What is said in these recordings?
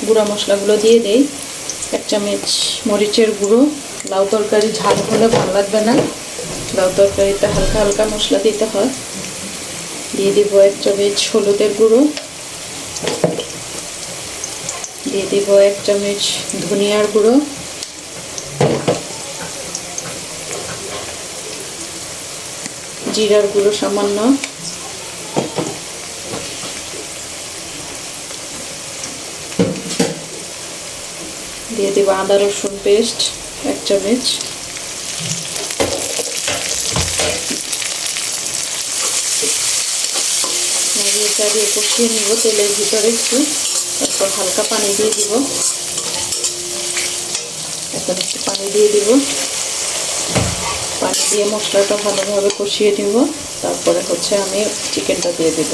গুঁড়া মশলাগুলো দিয়ে দেই। 1 চামচ মরিচের গুঁড়ো, লাউ তরকারি ঝাল হলে ভালো লাগবে না, লাউ তরকারিতে হালকা হালকা মশলা দিতে হয়। দিয়ে দিব 1 চামচ হলুদের গুঁড়ো, দিয়ে দিব 1 চামচ ধনিয়ার গুঁড়ো, জিরার গুঁড়ো সামান্য, দিয়ে দেব আদা রসুন পেস্ট 1 চামচ, চালিয়ে কষিয়ে নিব তেলের ভিতরে একটু, তারপর হালকা পানি দিয়ে দিব। এখন একটু পানি দিয়ে দিব, পানি দিয়ে মশলাটা ভালোভাবে কষিয়ে নিব। তারপরে হচ্ছে আমি চিকেনটা দিয়ে দিব।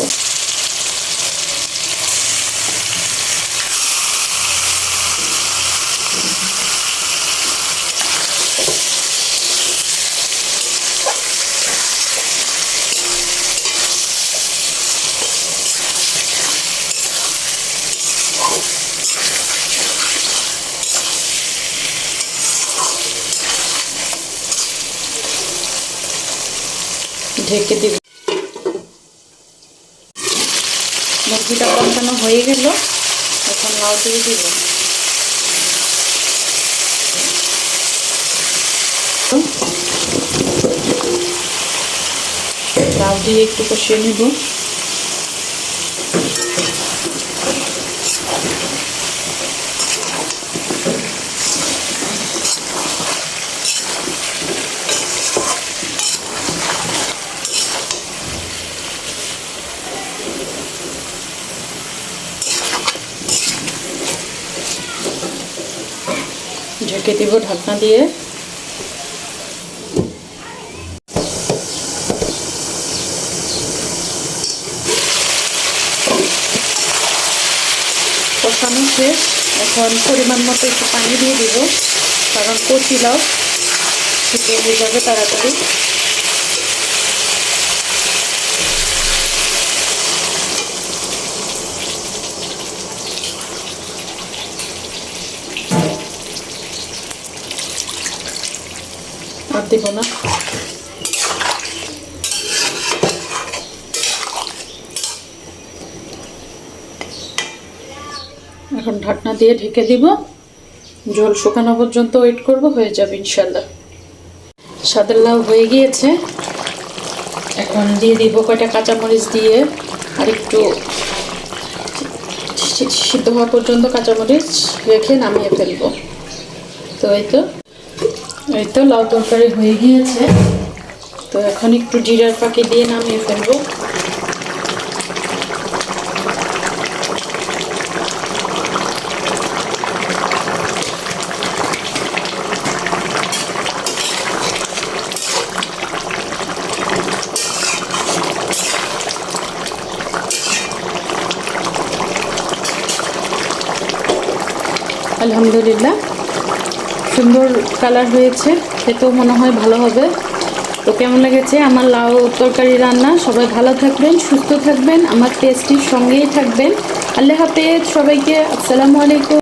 ঢেকে দিব। মুরগিটা কষানো হয়ে গেল, এখন লাউ দিয়ে দিব। লাউ দিয়ে একটু কষিয়ে নেব। ঢেকে দিব ঢাকনা দিয়ে। কষানো শেষ, এখন পরিমাণ মতো একটু পানি দিয়ে দিব, কারণ কচি লাউ সিদ্ধ হয়ে যাবে তাড়াতাড়ি। আর দেব না। এখন ঢাকনা দিয়ে ঢেকে দিব, জল শুকানো পর্যন্ত ওয়েট করব, হয়ে যাবে ইনশাল্লাহ। সাদের লাউ হয়ে গিয়েছে, এখন দিয়ে দিব কয়টা কাঁচামরিচ দিয়ে আর একটু সিদ্ধ হওয়া পর্যন্ত কাঁচামরিচ রেখে নামিয়ে ফেলবো। তো এই তো লাউ তরকারি হয়ে গিয়েছে। তো এখন একটু জিরার ফাঁকি দিয়ে নামিয়ে ফেলবো। আলহামদুলিল্লাহ, সুন্দর কালার হয়েছে, খেতেও মনে হয় ভালো হবে। তো কেমন লেগেছে আমার লাউ তরকারি রান্না? সবাই ভালো থাকবেন, সুস্থ থাকবেন, আমার টেস্টির সঙ্গেই থাকবেন। আল্লাহ হাফেজ সবাইকে। আসসালামু আলাইকুম।